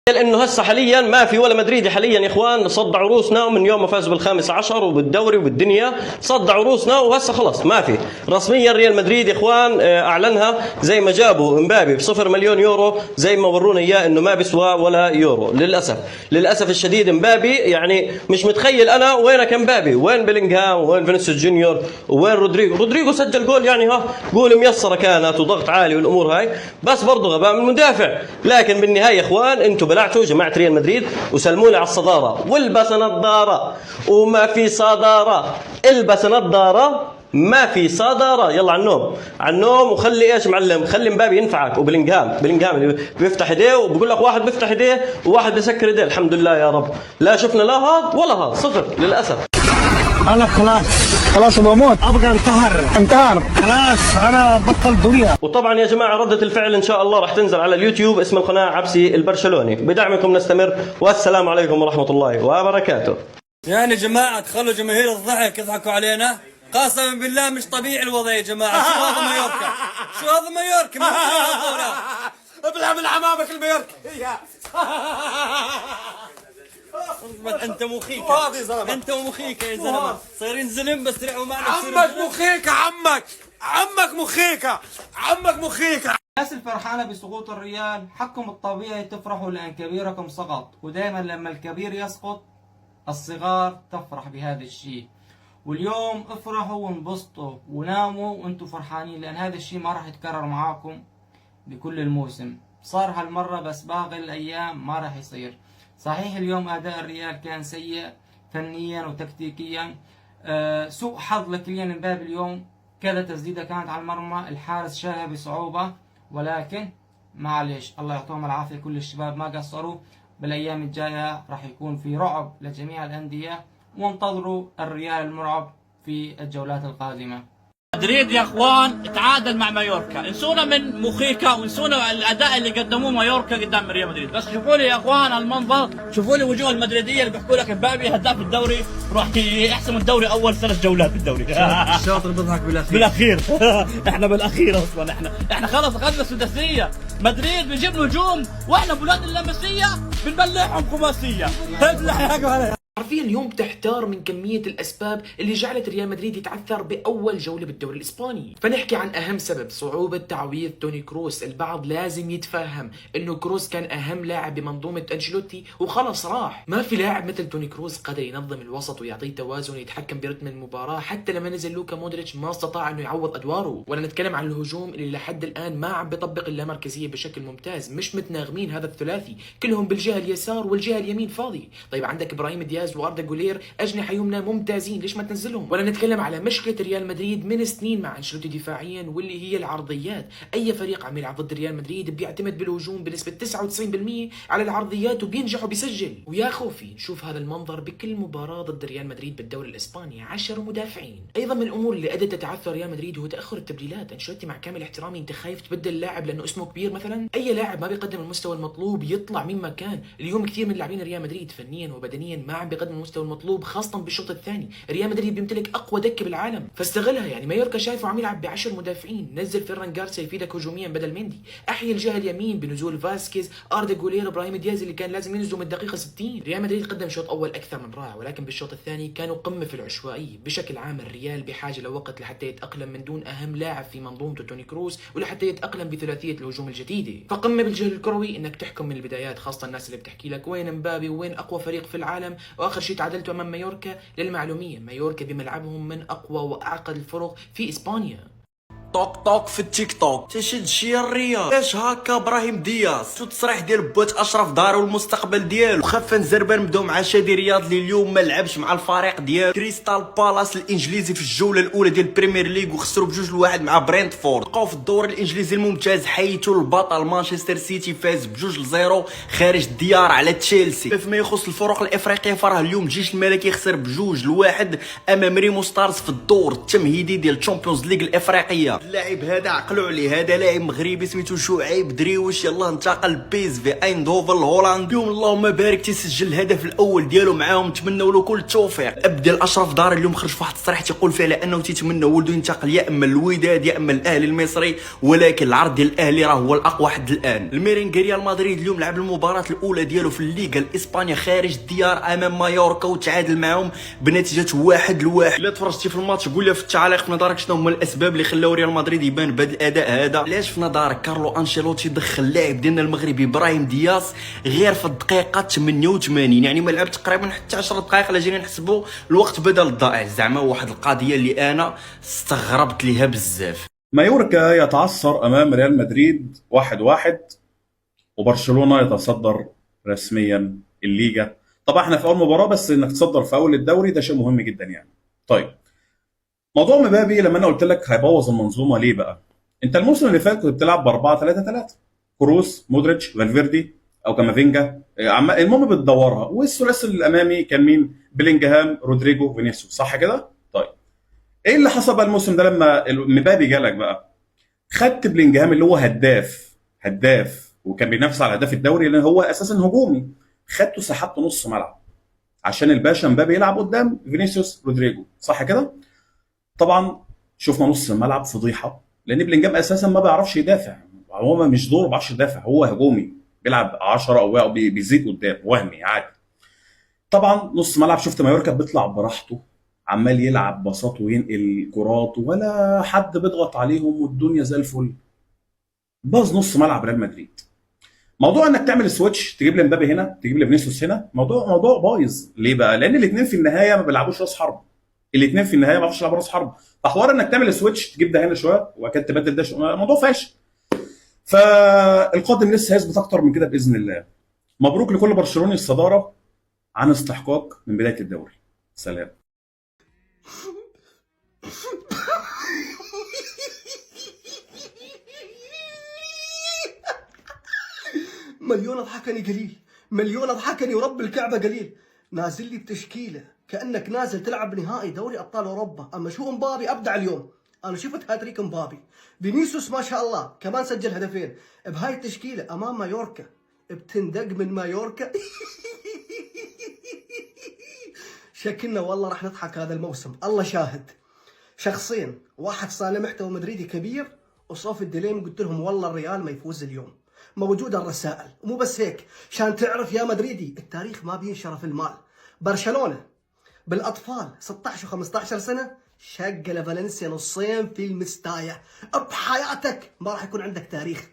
لانه هسه حاليا ما في ولا مدريدي حاليا يا اخوان صد عروسنا من يوم ما فاز بالخامس عشر وبالدوري وبالدنيا صد عروسنا، وهسه خلص ما في رسميا ريال مدريد يا اخوان اعلنها زي ما جابوا امبابي ب0 مليون يورو، زي ما ورونا اياه انه ما بيسوى ولا يورو. للاسف الشديد امبابي يعني مش متخيل انا وينك امبابي، وين بيلينغهام وين فينيسيوس جونيور وين رودريجو سجل جول يعني ها قول ميسره كانت وضغط عالي والامور هاي، بس برضه غباء من المدافع. لكن بالنهايه يا اخوان انتم بلعتوا جماعه ريال مدريد وسلموني على الصداره، والبس نظاره وما في صداره، البس نظاره ما في صداره، يلا على النوم على النوم. وخلي ايش معلم، خلي مبابي ينفعك وبلينغهام اللي بيفتح ايديه، وبقول لك واحد بيفتح ايديه وواحد بيسكر ايديه، الحمد لله يا رب لا شفنا لا هذا ولا هذا، صفر للاسف. انا خلاص بموت، ابغى انتهر خلاص، انا بطل دنيا. وطبعا يا جماعه رده الفعل ان شاء الله راح تنزل على اليوتيوب، اسم القناه عبسي البرشلوني. بدعمكم نستمر، والسلام عليكم ورحمه الله وبركاته. يعني جماعه تخلوا جماهير الضحك يضحكوا علينا، قسما بالله مش طبيعي الوضع يا جماعه. شو هذا مايوركا؟ شو هذا مايوركا؟ ابلع من عمامك المايوركا. انت مخيك، انت ومخيك يا زلمه صايرين زلم بس تلعبوا معنا. عمك مخيك، عمك مخيك. الناس الفرحانة بسقوط الريال حقكم الطبيعي تفرحوا لأن كبيركم سقط، ودائما لما الكبير يسقط الصغار تفرح بهذا الشيء. واليوم افرحوا وانبسطوا وناموا وانتم فرحانين، لأن هذا الشيء ما راح يتكرر معاكم بكل الموسم. صار هالمرة بس باقي الأيام ما راح يصير. صحيح اليوم أداء الريال كان سيء فنيا وتكتيكيا، سوء حظ لكيليان امبابي اليوم، كذا تسديدة كانت على المرمى الحارس شالها بصعوبة، ولكن معلش الله يعطيهم العافية كل الشباب ما قصروا. بالأيام الجاية راح يكون في رعب لجميع الأندية، وانتظروا الريال المرعب في الجولات القادمة. مدريد يا اخوان تعادل مع مايوركا، انسونا من مخيكا وانسونا الاداء اللي قدموه مايوركا قدام ريال مدريد. بس شوفوا لي يا اخوان المنظر، شوفوا لي وجوه المدريديه اللي بيحكوا لك امبابي هداف الدوري راح يحسم الدوري اول 3 جولات بالدوري. الشاطر بيضحك بالاخير. احنا بالاخير اصلا احنا خلص اخذنا السداسيه. مدريد بيجيب نجوم واحنا بولاد اللمسيه بنبلعهم خماسيه. حرفيا اليوم تحتار من كمية الأسباب اللي جعلت ريال مدريد يتعثر بأول جولة بالدوري الإسباني. فنحكي عن أهم سبب، صعوبة تعويض توني كروس. البعض لازم يتفهم إنه كروس كان أهم لاعب بمنظومة أنشيلوتي وخلص راح. ما في لاعب مثل توني كروس قدر ينظم الوسط ويعطيه توازن ويتحكم برتم المباراة. حتى لما نزل لوكا مودريتش ما استطاع إنه يعوض أدواره. ولا نتكلم عن الهجوم اللي لحد الآن ما عم بيطبق اللامركزية بشكل ممتاز، مش متناغمين هذا الثلاثي، كلهم بالجهة اليسار والجهة اليمين فاضي. طيب عندك إبراهيم دياز واردا جولير أجنحة يمنى ممتازين، ليش ما تنزلهم؟ ولا نتكلم على مشكلة ريال مدريد من سنين مع أنشيلوتي دفاعيا، واللي هي العرضيات. أي فريق عم يلعب ضد ريال مدريد بيعتمد بالهجوم بنسبة 99% على العرضيات وبينجح وبيسجل. ويا خوفي نشوف هذا المنظر بكل مباراة ضد ريال مدريد بالدوري الإسباني، 10 مدافعين. أيضا من الأمور اللي أدت لتعثر ريال مدريد هو تأخر التبديلات. أنشيلوتي مع كامل احترامي أنت خايف تبدل لاعب لأنه اسمه كبير مثلا؟ أي لاعب ما بيقدم المستوى المطلوب يطلع من مكان. اليوم كثير من لاعبين ريال مدريد فنيا وبدنيا ما عم بيقدم المستوى المطلوب، خاصة بالشوط الثاني. ريال مدريد بيمتلك أقوى دكة بالعالم فاستغلها. يعني مايوركا شايفه عم يلعب ب10 مدافعين، نزل فيران غارسيا يفيدك هجوميا بدل مندي، أحيا الجهة اليمين بنزول فاسكيز، أردا جولير، إبراهيم دياز اللي كان لازم ينزلوا من الدقيقة 60. ريال مدريد قدم شوط أول أكثر من رائع، ولكن بالشوط الثاني كانوا قمة في العشوائية. بشكل عام الريال بحاجة لوقت لحتى يتأقلم من دون أهم لاعب في منظومته توني كروس، ولحتى يتأقلم بثلاثية الهجوم الجديدة. فقمة بالجهل الكروي إنك تحكم من البدايات، خاصة الناس اللي بتحكي لك وين مبابي وين أقوى فريق في العالم، وآخر شيء تعادلتوا أمام مايوركا. للمعلومية مايوركا بملعبهم من أقوى وأعقد الفرق في إسبانيا. طوق في التيك توك تشد شي الرياض. ايش هكا ابراهيم دياز؟ شو تصريح ديال بوت اشرف داري والمستقبل ديالو. خفن زربان بداو مع شادي رياض اللي اليوم ما لعبش مع الفريق ديال كريستال بالاس الانجليزي في الجوله الاولى ديال البريمير ليغ، وخسروا ب2-1 مع برينتفورد. بقاو في الدوري الانجليزي الممتاز حيث البطل مانشستر سيتي فاز ب2-0 خارج الديار على تشيلسي. فيما يخص الفرق الافريقيه فراه اليوم الجيش الملكي خسر ب2-1 امام ريمو ستارز في الدور التمهيدي ديال الشامبيونز ليغ الافريقيه. اللاعب هذا عقلوا عليه، هذا لاعب مغربي سميتو شعيب دريوش، يلاه انتقل بيس في ايندهوفن الهولندي. اليوم اللهم بارك تيسجل الهدف الاول ديالو معاهم، نتمنوا له كل التوفيق. ابدال اشرف دار اليوم خرج في واحد التصريح تيقول فيه على انه تيتمنى ولده ينتقل يا اما الوداد يا اما الاهلي المصري، ولكن العرض ديال الاهلي راه هو الاقوى حد الان. الميرينغ ريال مدريد اليوم لعب المباراه الاولى ديالو في الليغا الاسبانيه خارج الديار امام مايوركا وتعادل معهم بنتيجه 1-1. الا تفرجتي في الماتش قول لي في التعاليق في نظرك شنو هما الاسباب اللي خلاو ريال مدريد يبان بهذا الاداء هذا. علاش في نظرك كارلو انشيلوتي دخل اللاعب ديالنا المغربي ابراهيم دياس غير في الدقيقه 88، يعني ما لعب تقريبا حتى 10 دقائق الا جينا نحسبوا الوقت بدل الضائع. زعما واحد القضيه اللي انا استغربت ليها بزاف. مايوركا يتعثر امام ريال مدريد 1-1 وبرشلونه يتصدر رسميا الليجا. طبعا احنا في اول مباراه، بس انك تصدر في اول الدوري ده شيء مهم جدا يعني. طيب موضوع مبابي لما انا قلت لك هيبوظ المنظومه ليه بقى؟ انت الموسم اللي فات كنت بتلعب ب 4-3-3، كروس مودريتش فالفيردي او كامافينجا، المهم بتدورها، والثلاثي الامامي كان مين؟ بلينجهام رودريجو فينيسيوس، صح كده؟ طيب ايه اللي حصل بقى الموسم ده لما مبابي جالك بقى؟ خدت بلينجهام اللي هو هداف وكان بينافس على هداف الدوري لان هو اساسا هجومي، خدته سحبته نص ملعب عشان الباشا مبابي يلعب قدام فينيسيوس رودريجو، صح كده؟ طبعا شفنا نص الملعب فضيحه، لان بلينجهام اساسا ما بيعرفش يدافع، هو مش دوره، ما بيعرفش يدافع، هو هجومي بيلعب 10 او بيزيد قدام وهمي عادي. طبعا نص ملعب شفت مايوركا بيطلع براحته، عمال يلعب باصات وينقل كرات ولا حد بيضغط عليهم والدنيا زي الفل. باظ نص ملعب ريال مدريد. موضوع انك تعمل سويتش تجيب لي مبابي هنا تجيب لي فينيسيوس هنا، موضوع بايظ. ليه بقى؟ لان الاثنين في النهايه ما بيلعبوش راس حرب، الاثنين في النهايه ما بيعرفوش يلعبوا راس حرب، فحوار انك تعمل سويتش تجيب ده هنا شويه وكده تبدل ده شويه، موضوع فاشل. فالقادم لسه هيثبت اكتر من كده باذن الله. مبروك لكل برشلوني الصداره عن استحقاق من بدايه الدوري. سلام. مليون اضحكني قليل، مليون اضحكني ورب الكعبه قليل. نازل لي بتشكيله كانك نازل تلعب نهائي دوري ابطال اوروبا. اما شو امبابي ابدع اليوم، انا شفت هاتريك امبابي. فينيسيوس ما شاء الله كمان سجل هدفين بهاي التشكيله امام مايوركا، بتندق من مايوركا. شكلنا والله راح نضحك هذا الموسم، الله شاهد. شخصين، واحد صانع محتوى مدريدي كبير وصوفي الدليم قلت لهم والله الريال ما يفوز اليوم. موجودة الرسائل، ومو بس هيك، عشان تعرف يا مدريدي التاريخ ما بينشر في المال. برشلونة بالاطفال 16 و15 سنة شق لفالنسيا نصين في المستايا. بحياتك ما راح يكون عندك تاريخ.